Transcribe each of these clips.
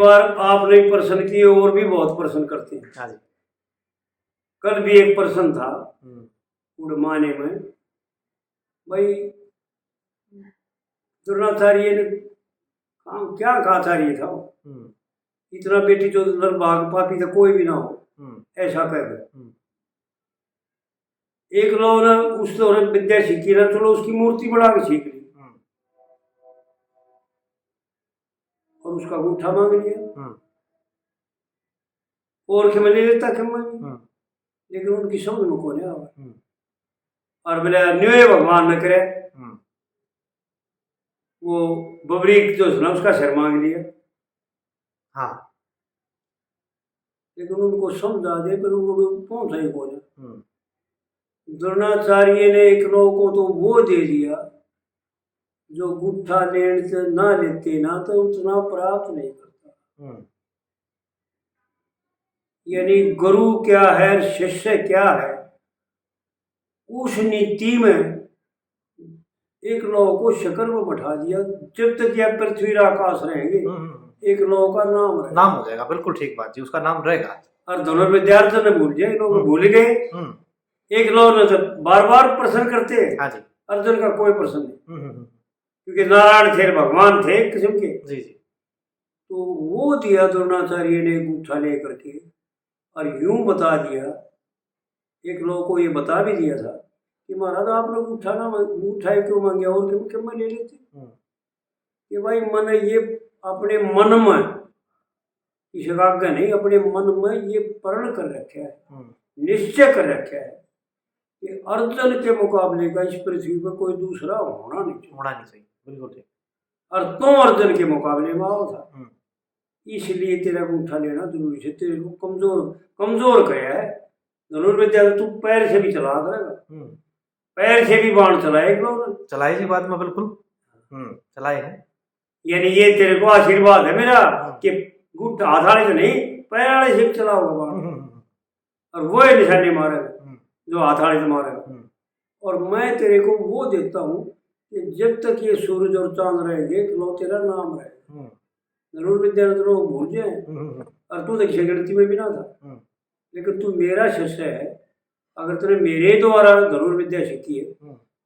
बार आप नहीं प्रश्न किए और भी बहुत प्रश्न करते हैं। हाँ जी। कल भी एक प्रश्न था हम्म, उड़माने में, भाई द्रोणाचार्य ने क्या कहा था, ये था हम्म, इतना बेटी जो निर्भाग पापी था कोई भी ना हो, हम्म, ऐसा कह गए। हम्म, एक लोग ने उस दौरान विद्या सीखी ना, चलो उसकी मूर्ति बना के सीख ली हम्म, और उसका अंगूठा मांग लिया, हम्म, और खेल ले लेता खेल मांगी, हम्म, लेकिन उनकी समझ में कौन आया। हम्म, और बोले न्योय भगवान न करे, हम्म, वो बबरीक जो सुना उसका सिर मांग लिया, हाँ। लेकिन उनको समझा दे पर उनको पहुंचा ही कौन। हम्म, द्रोणाचार्य ने एक लोग को तो वो दे दिया जो गुट्ठा लेने से ना लेते ना तो उतना प्राप्त नहीं करता। हम्म, यानी गुरु क्या है, शिष्य क्या है, उस नीति में एक लोग को शक्ल में बैठा दिया। जब तक यह पृथ्वी आकाश रहेंगे एक लोग का नाम रहेगा, नाम हो जाएगा। बिल्कुल ठीक बात जी, उसका नाम रहेगा। और धनुर्विद्यार्थियों ने भूल जाए, लोग भूल गए। हम्म, एक लोग ने तो बार बार प्रश्न करते हैं, हाँ जी। अर्जुन का कोई प्रश्न नहीं, हम्म, क्योंकि नारायण थे, भगवान थे एक किस्म के। जी जी। तो वो दिया द्रोणाचार्य ने अंगूठा लेकर के, और यूं बता दिया, एक लोग को ये बता भी दिया था कि महाराज आप लोग अंगूठा क्यों मांगे और क्यों क्यों मैं ले लेते, कि भाई मन ये अपने मन में, इस आज्ञा नहीं, अपने मन में ये प्रण कर रखा है, निश्चय कर रखा है कि अर्जुन के मुकाबले का इस पृथ्वी पर कोई दूसरा होना नहीं चाहिए, होना नहीं चाहिए। बिल्कुल ठीक। और तुम अर्जुन के मुकाबले में आओ था, इसलिए तेरा अंगूठा लेना जरूरी है। तेरे को कमजोर कमजोर कराया है। धनुर्विद्या तो तू पैर से भी चला करेगा, पैर से भी बाण चलाए लोग, चलाए जी बाद में, बिल्कुल। चलाए हैं। यानी ये तेरे को आशीर्वाद है मेरा कि गुट हाथ वाले से नहीं, पैर वाले से भी चलाओगा बाण, और वो निशाने मारेगा जो हाथ वाले से मारेगा। और मैं तेरे को वो देता हूँ कि जब तक ये सूरज और चांद रहेंगे लो तेरा नाम रहेगा। धनुर्विद्या तो लोग भूल जाए, और तू देखिए गणति में भी ना था, लेकिन तू मेरा शिष्य है, अगर तूने मेरे द्वारा धनुर्विद्या सीखी है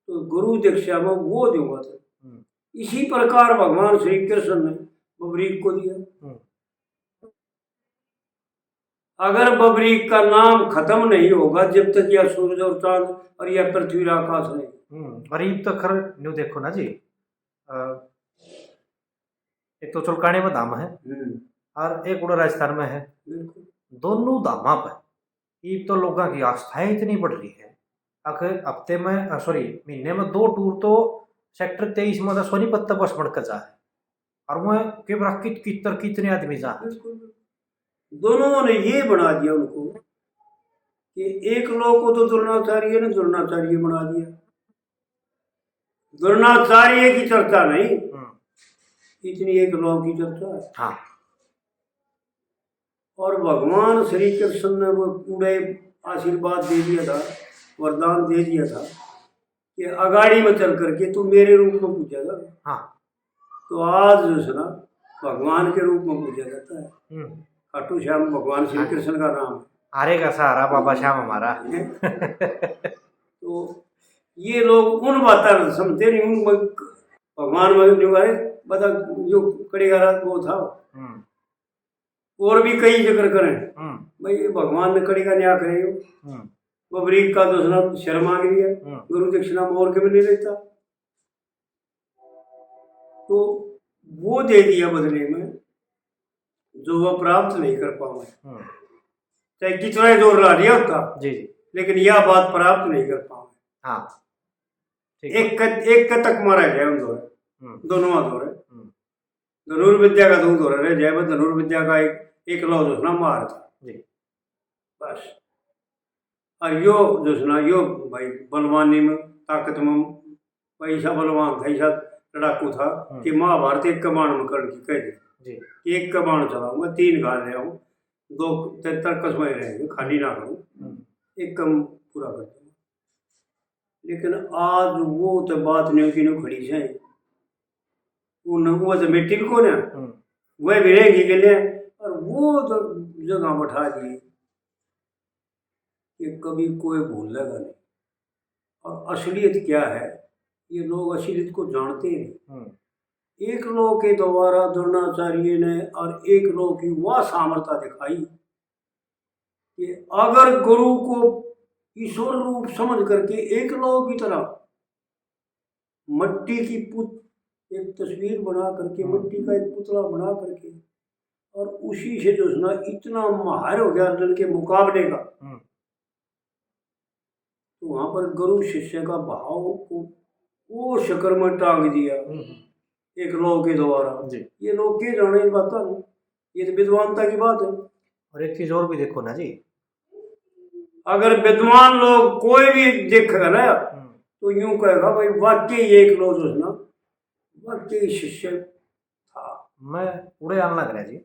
तो गुरु दीक्षा में वो दूंगा तेरे। इसी प्रकार भगवान श्री कृष्ण ने बबरीक को दिया। अगर बबरीक का नाम खत्म नहीं होगा जब तक यह सूरज और चांद और यह पृथ्वी आकाश नहीं। गरीब तो खर न्यू देखो ना जी, एक तो चुलकाने में धाम है और एक उड़ा राजस्थान में है। दोनों धामा पर एक तो लोगों की आस्थाएं इतनी बढ़ रही है। आखिर हफ्ते में सॉरी महीने में 2 टूर तो सेक्टर 23 में सोनीपत बस बढ़कर जा है, और वह केवल कितने आदमी जा है। दोनों ने ये बना दिया उनको कि एक लोग को तो द्रोणाचार्य ने द्रोणाचार्य बना दिया, द्रोणाचार्य की चर्चा नहीं, इतनी एक लोग की चर्चा है। हाँ। और भगवान श्री कृष्ण ने वो पूरे आशीर्वाद दे दिया था, वरदान दे दिया था कि अगाड़ी में चल करके तू मेरे रूप में पूजेगा। हाँ। तो आज जो है ना भगवान के रूप में पूजा जाता है। खाटू श्याम भगवान श्री कृष्ण का नाम है। आरे का सहारा बाबा श्याम हमारा। तो ये लोग उन बातें समझते नहीं, उन भगवान में जो है बता जो कड़ेगा वो था, और भी कई जिक्र करें भाई भगवान ने कड़ी का न्याय करे। बबरीक का दूसरा शर्म मांग लिया, गुरु दक्षिणा मोर के में ले लेता, तो वो दे दिया बदले में जो वह प्राप्त नहीं कर पाओ, चाहे कितना जोर ला दिया होता जी, लेकिन यह बात प्राप्त नहीं कर पाओ। हाँ। एक तक मारा गया उन दोनों हाथों है। धनुर्विद्या का दो रहे जय धनुर्विद्या का एक लौ दूसरा मार था जी, बस। और यो जो सुना यो भाई बलवानी में ताकत में पैसा बलवान था, ऐसा लड़ाकू था कि महाभारत एक कमान में कर्ण की कह दी कि एक कमान चलाऊंगा, 3 घाल ले आऊँ, 2 तर्कस में रहेंगे, खाली ना करूँ, एक कम पूरा कर दूँगा। लेकिन आज वो तो बात नहीं कि खड़ी से उन वो तो मिट्टी को ना वह भी रहेगी के लिए, और वो तो जगह बैठा दिए कि कभी कोई भूलेगा नहीं। और असलियत क्या है, ये लोग असलियत को जानते ही नहीं। एक लोग के द्वारा द्रोणाचार्य ने और एक लोग की वह सामर्थ्य दिखाई कि अगर गुरु को ईश्वर रूप समझ करके एक लोग की तरह मट्टी की एक तस्वीर बना करके, मट्टी का एक पुतला बना करके, और उसी से जो ना इतना माहिर हो गया अर्जुन के मुकाबले का, तो वहां पर गुरु शिष्य का भाव को वो शक्कर में टांग दिया एक लोग के द्वारा। ये लोग के जाने की बात है, ये तो विद्वानता की बात है। और एक चीज और भी देखो ना जी, अगर विद्वान लोग कोई भी देखेगा ना तो यूं कहेगा भाई वाकई एक लोग जो है ना वाकई शिष्य था। मैं उड़े आन लग रहा जी,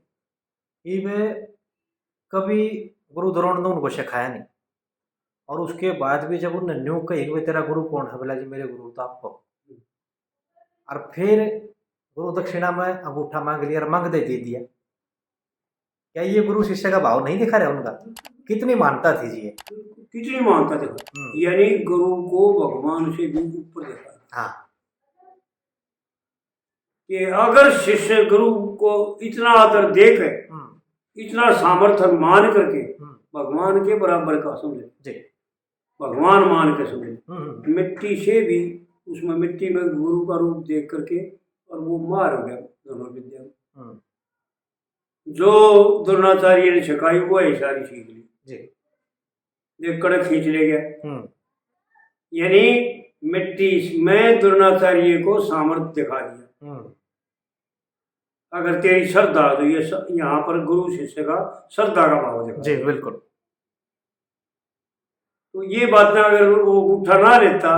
ये वे कभी गुरु द्रोण ने उनको सिखाया नहीं, और उसके बाद भी जब उन्हें न्यू कही वे तेरा गुरु कौन है, बोला जी मेरे गुरु तो आपको। और फिर गुरु दक्षिणा में अंगूठा मांग लिया और मांग दे दिया। क्या ये गुरु शिष्य का भाव नहीं दिखा रहा उनका? कितनी मानता थी जी ये, कितनी मानता देखो, यानी गुरु को भगवान से भी ऊपर देखा। हाँ, कि अगर शिष्य गुरु को इतना आदर देकर, इतना सामर्थ्य मान करके भगवान के बराबर का समझे, भगवान मान के समझे, मिट्टी से भी उसमें मिट्टी में गुरु का रूप देख करके, और वो मार हो गया दोनों विद्या। जो द्रोणाचार्य ने सिखाई वो है सारी सीख ली, देख कड़क खींच ले गया। यानी मिट्टी में द्रोणाचार्य को सामर्थ्य दिखा दिया। अगर तेरी श्रद्धा, तो ये यहाँ पर गुरु शिष्य का श्रद्धा का भाव देखा। जी बिल्कुल। तो ये बात ना अगर वो उठा ना लेता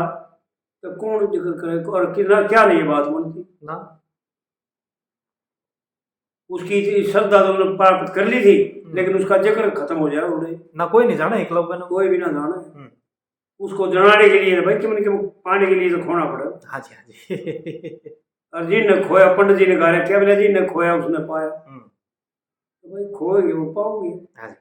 तो कौन जिक्र करे, और क्या नहीं बात बनती ना। उसकी श्रद्धा तो उन्होंने प्राप्त कर ली थी, लेकिन उसका जिक्र खत्म हो जाए उड़े ना, कोई नहीं जाना, एक लोग कोई भी ना जाना। उसको जनाने के लिए भाई कि पाने के लिए तो खोना पड़े। हाँ जी, हाँ जी। और जिनने खोया, पंडित जी ने कहा क्या बोला, जी ने खोया उसने पाया, तो भाई खोएंगे वो पाओगे। हाँ जी।